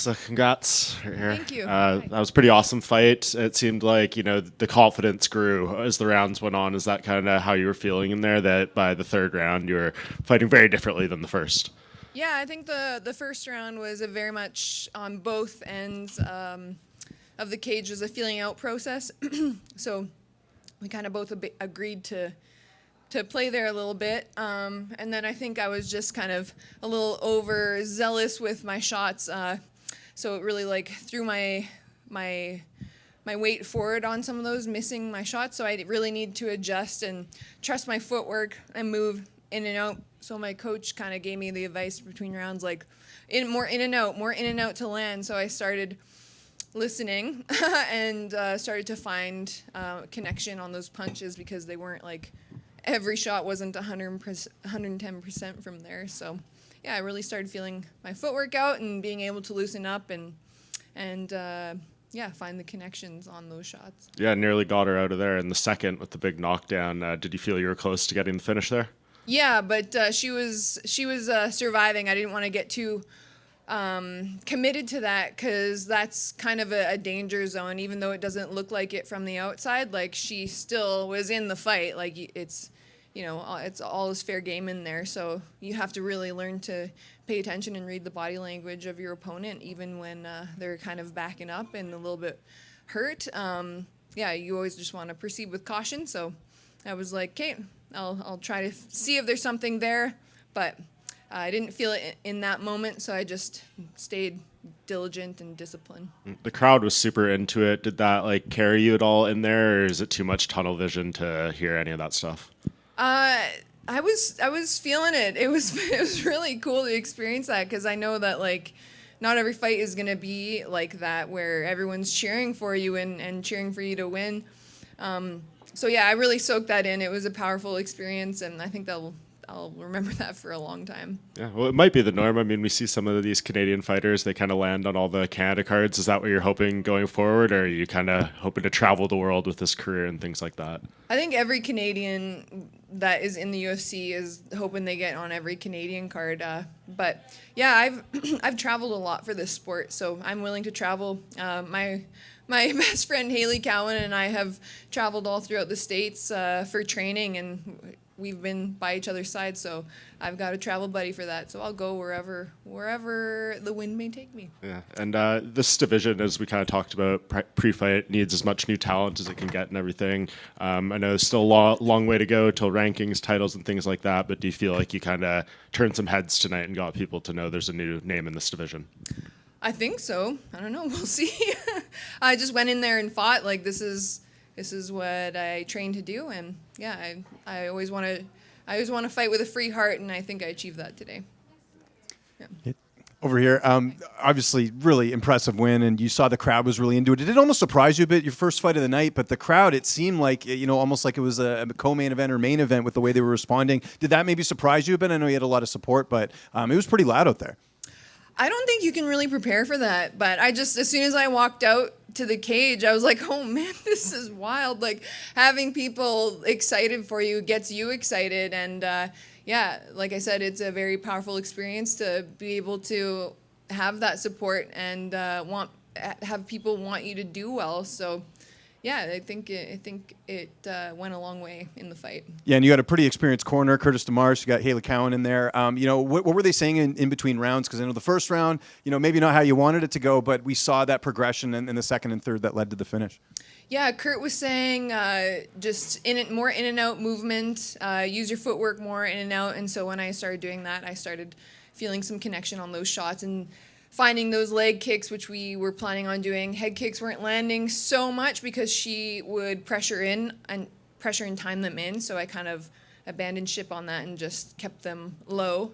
So congrats here. Thank you. That was a pretty awesome fight. It seemed like, the confidence grew as the rounds went on. Is that kind of how you were feeling in there, that by the third round you were fighting very differently than the first? Yeah, I think the first round was a very much on both ends of the cage was a feeling out process. So we kind of both agreed to play there a little bit. And then I think I was just kind of a little overzealous with my shots. So it really threw my weight forward on some of those, missing my shots. So I really need to adjust and trust my footwork and move in and out. So my coach kind of gave me the advice between rounds, more in and out to land. So I started listening and started to find connection on those punches, because they weren't every shot wasn't 110% from there. So yeah, I really started feeling my footwork out and being able to loosen up and find the connections on those shots. Yeah, nearly got her out of there in the second with the big knockdown. Did you feel you were close to getting the finish there? Yeah, but she was surviving. I didn't want to get too committed to that, because that's kind of a danger zone. Even though it doesn't look like it from the outside, she still was in the fight. It's all is fair game in there. So you have to really learn to pay attention and read the body language of your opponent, even when they're kind of backing up and a little bit hurt. You always just want to proceed with caution. So I was like, okay, I'll try to see if there's something there, but I didn't feel it in that moment, so I just stayed diligent and disciplined. The crowd was super into it. Did that carry you at all in there, or is it too much tunnel vision to hear any of that stuff? I was feeling it. It was really cool to experience that, because I know that not every fight is gonna be like that, where everyone's cheering for you and cheering for you to win. So yeah, I really soaked that in. It was a powerful experience, and I think I'll remember that for a long time. Yeah, well, it might be the norm. I mean, we see some of these Canadian fighters, they kind of land on all the Canada cards. Is that what you're hoping going forward, or are you kind of hoping to travel the world with this career and things like that? I think every Canadian that is in the UFC is hoping they get on every Canadian card. But yeah, I've traveled a lot for this sport, so I'm willing to travel. My best friend Haley Cowan and I have traveled all throughout the States for training, and we've been by each other's sides, so I've got a travel buddy for that. So I'll go wherever the wind may take me. Yeah, and this division, as we kind of talked about pre-fight, needs as much new talent as it can get and everything. I know there's still a long way to go till rankings, titles, and things like that, but do you feel like you kind of turned some heads tonight and got people to know there's a new name in this division? I think so. I don't know. We'll see. I just went in there and fought. This is what I trained to do, and yeah, I always want to fight with a free heart, and I think I achieved that today. Yeah. Over here, obviously, really impressive win, and you saw the crowd was really into it. Did it almost surprise you a bit, your first fight of the night? But the crowd, it seemed like almost like it was a co-main event or main event with the way they were responding. Did that maybe surprise you a bit? I know you had a lot of support, but it was pretty loud out there. I don't think you can really prepare for that, but as soon as I walked out to the cage, I was like, oh man, this is wild. Having people excited for you gets you excited. And like I said, it's a very powerful experience to be able to have that support and have people want you to do well. So yeah, I think it went a long way in the fight. Yeah, and you got a pretty experienced corner, Curtis DeMars. You got Haley Cowan in there. What were they saying in between rounds? Because I know the first round, maybe not how you wanted it to go, but we saw that progression in the second and third that led to the finish. Yeah, Kurt was saying just more in and out movement, use your footwork more in and out. And so when I started doing that, I started feeling some connection on those shots and finding those leg kicks, which we were planning on doing. Head kicks weren't landing so much because she would pressure in and time them in, so I kind of abandoned ship on that and just kept them low.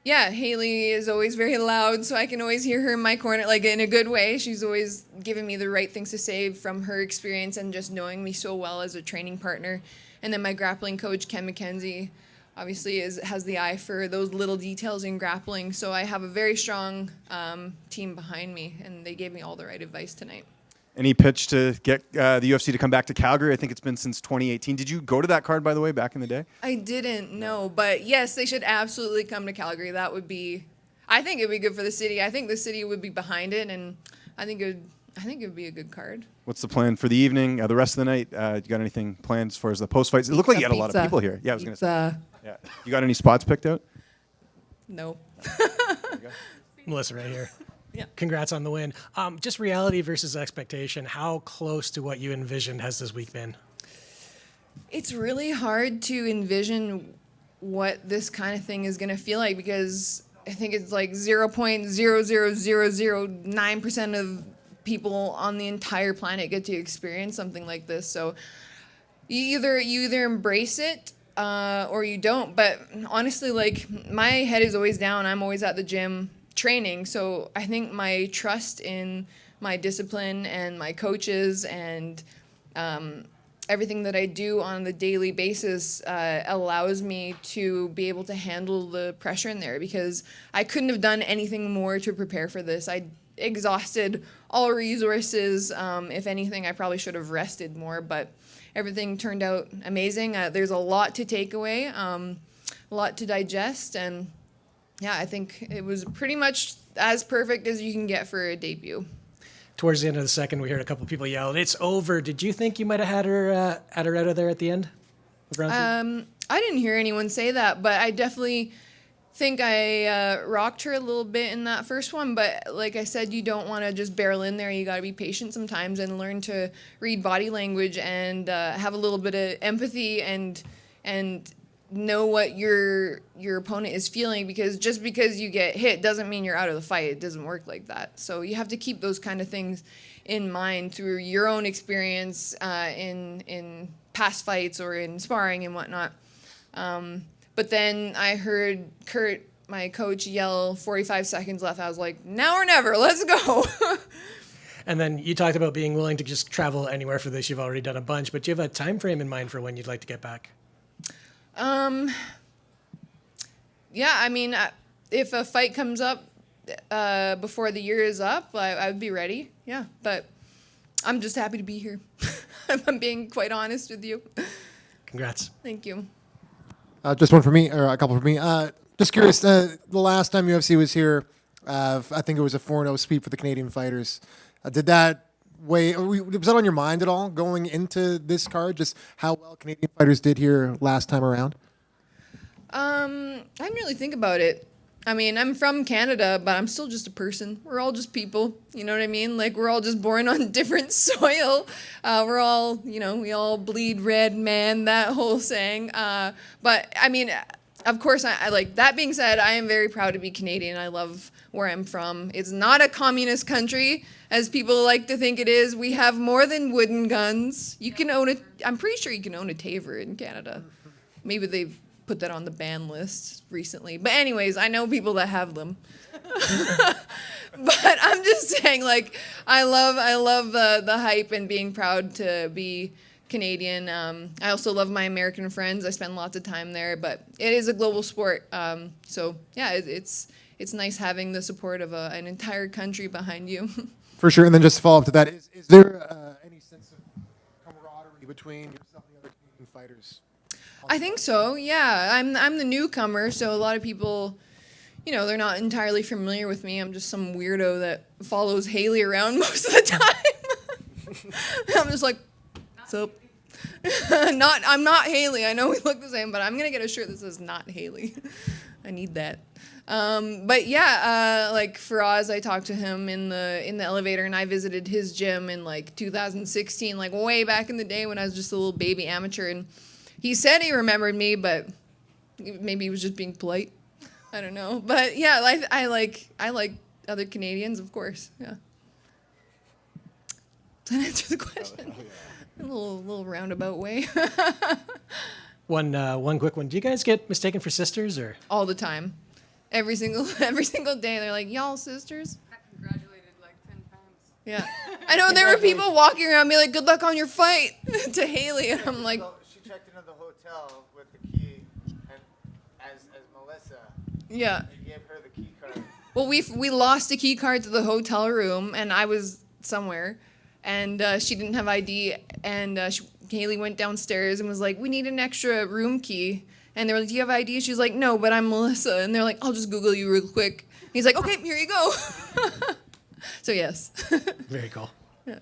Haley is always very loud, so I can always hear her in my corner, in a good way. She's always giving me the right things to say from her experience and just knowing me so well as a training partner. And then my grappling coach, Ken McKenzie, obviously has the eye for those little details in grappling. So I have a very strong team behind me, and they gave me all the right advice tonight. Any pitch to get the UFC to come back to Calgary? I think it's been since 2018. Did you go to that card, by the way, back in the day? I didn't, no. But yes, they should absolutely come to Calgary. That would be... I think it'd be good for the city. I think the city would be behind it, and I think it would be a good card. What's the plan for the evening, the rest of the night? You got anything planned as far as the post fights? It looked like you had a lot of people here. Yeah, I was going to say. Yeah. You got any spots picked out? No. Melissa, right here. Yeah. Congrats on the win. Just reality versus expectation. How close to what you envisioned has this week been? It's really hard to envision what this kind of thing is going to feel like, because I think it's like 0.00009% of people on the entire planet get to experience something like this. So you either embrace it or you don't. But honestly, like, my head is always down. I'm always at the gym training. So I think my trust in my discipline and my coaches and everything that I do on the daily basis allows me to be able to handle the pressure in there, because I couldn't have done anything more to prepare for this. I exhausted all resources. If anything, I probably should have rested more, but everything turned out amazing. There's a lot to take away, a lot to digest, and yeah, I think it was pretty much as perfect as you can get for a debut. Towards the end of the second, we heard a couple of people yell, "It's over." Did you think you might have had her out of there at the end? I didn't hear anyone say that, but I definitely think I rocked her a little bit in that first one. But like I said, you don't want to just barrel in there. You got to be patient sometimes and learn to read body language and have a little bit of empathy and know what your opponent is feeling, because just because you get hit doesn't mean you're out of the fight. It doesn't work like that. So you have to keep those kind of things in mind through your own experience in past fights or in sparring and whatnot. But then I heard Kurt, my coach, yell 45 seconds left. I was like, now or never, let's go. And then you talked about being willing to just travel anywhere for this. You've already done a bunch, but do you have a time frame in mind for when you'd like to get back? Yeah, I mean, if a fight comes up before the year is up, I would be ready. Yeah, but I'm just happy to be here. If I'm being quite honest with you. Congrats. Thank you. Just one for me, or a couple for me. Just curious, the last time UFC was here, I think it was a 4-0 sweep for the Canadian fighters. Did that was that on your mind at all going into this card, just how well Canadian fighters did here last time around? I didn't really think about it. I mean, I'm from Canada, but I'm still just a person. We're all just people. You know what I mean? Like, we're all just born on different soil. We're all, we all bleed red, man, that whole saying. But, I mean, of course, I like, that being said, I am very proud to be Canadian. I love where I'm from. It's not a communist country, as people like to think it is. We have more than wooden guns. You can own I'm pretty sure you can own a Taver in Canada. Maybe they've put that on the ban list recently. But anyways, I know people that have them. But I'm just saying, like, I love the hype and being proud to be Canadian. I also love my American friends. I spend lots of time there, but it is a global sport. So yeah, it's nice having the support of an entire country behind you. For sure. And then just to follow up to that, is there any sense of camaraderie between yourself and the other Canadian fighters? I think so. Yeah, I'm the newcomer, so a lot of people, they're not entirely familiar with me. I'm just some weirdo that follows Haley around most of the time. I'm just like, what's up? I'm not Haley. I know we look the same, but I'm gonna get a shirt that says "Not Haley." I need that. But yeah, like Faraz, I talked to him in the elevator, and I visited his gym in like 2016, like way back in the day when I was just a little baby amateur, and he said he remembered me, but maybe he was just being polite. I don't know. But yeah, I like other Canadians, of course. Yeah. Does that answer the question? A little roundabout way. One quick one. Do you guys get mistaken for sisters or? All the time. Every single day, they're like, y'all sisters? I congratulated like 10 times. Yeah. I know there were people walking around me like, good luck on your fight to Haley. And I'm like, So she checked into the hotel with the key, and as Melissa, yeah. they gave her the key card. Well, we lost a key card to the hotel room, and I was somewhere, and she didn't have ID, and Haley went downstairs and was like, we need an extra room key. And they were like, do you have ID? She was like, no, but I'm Melissa. And they're like, I'll just Google you real quick. He's like, okay, here you go. So yes. Very cool. Yeah.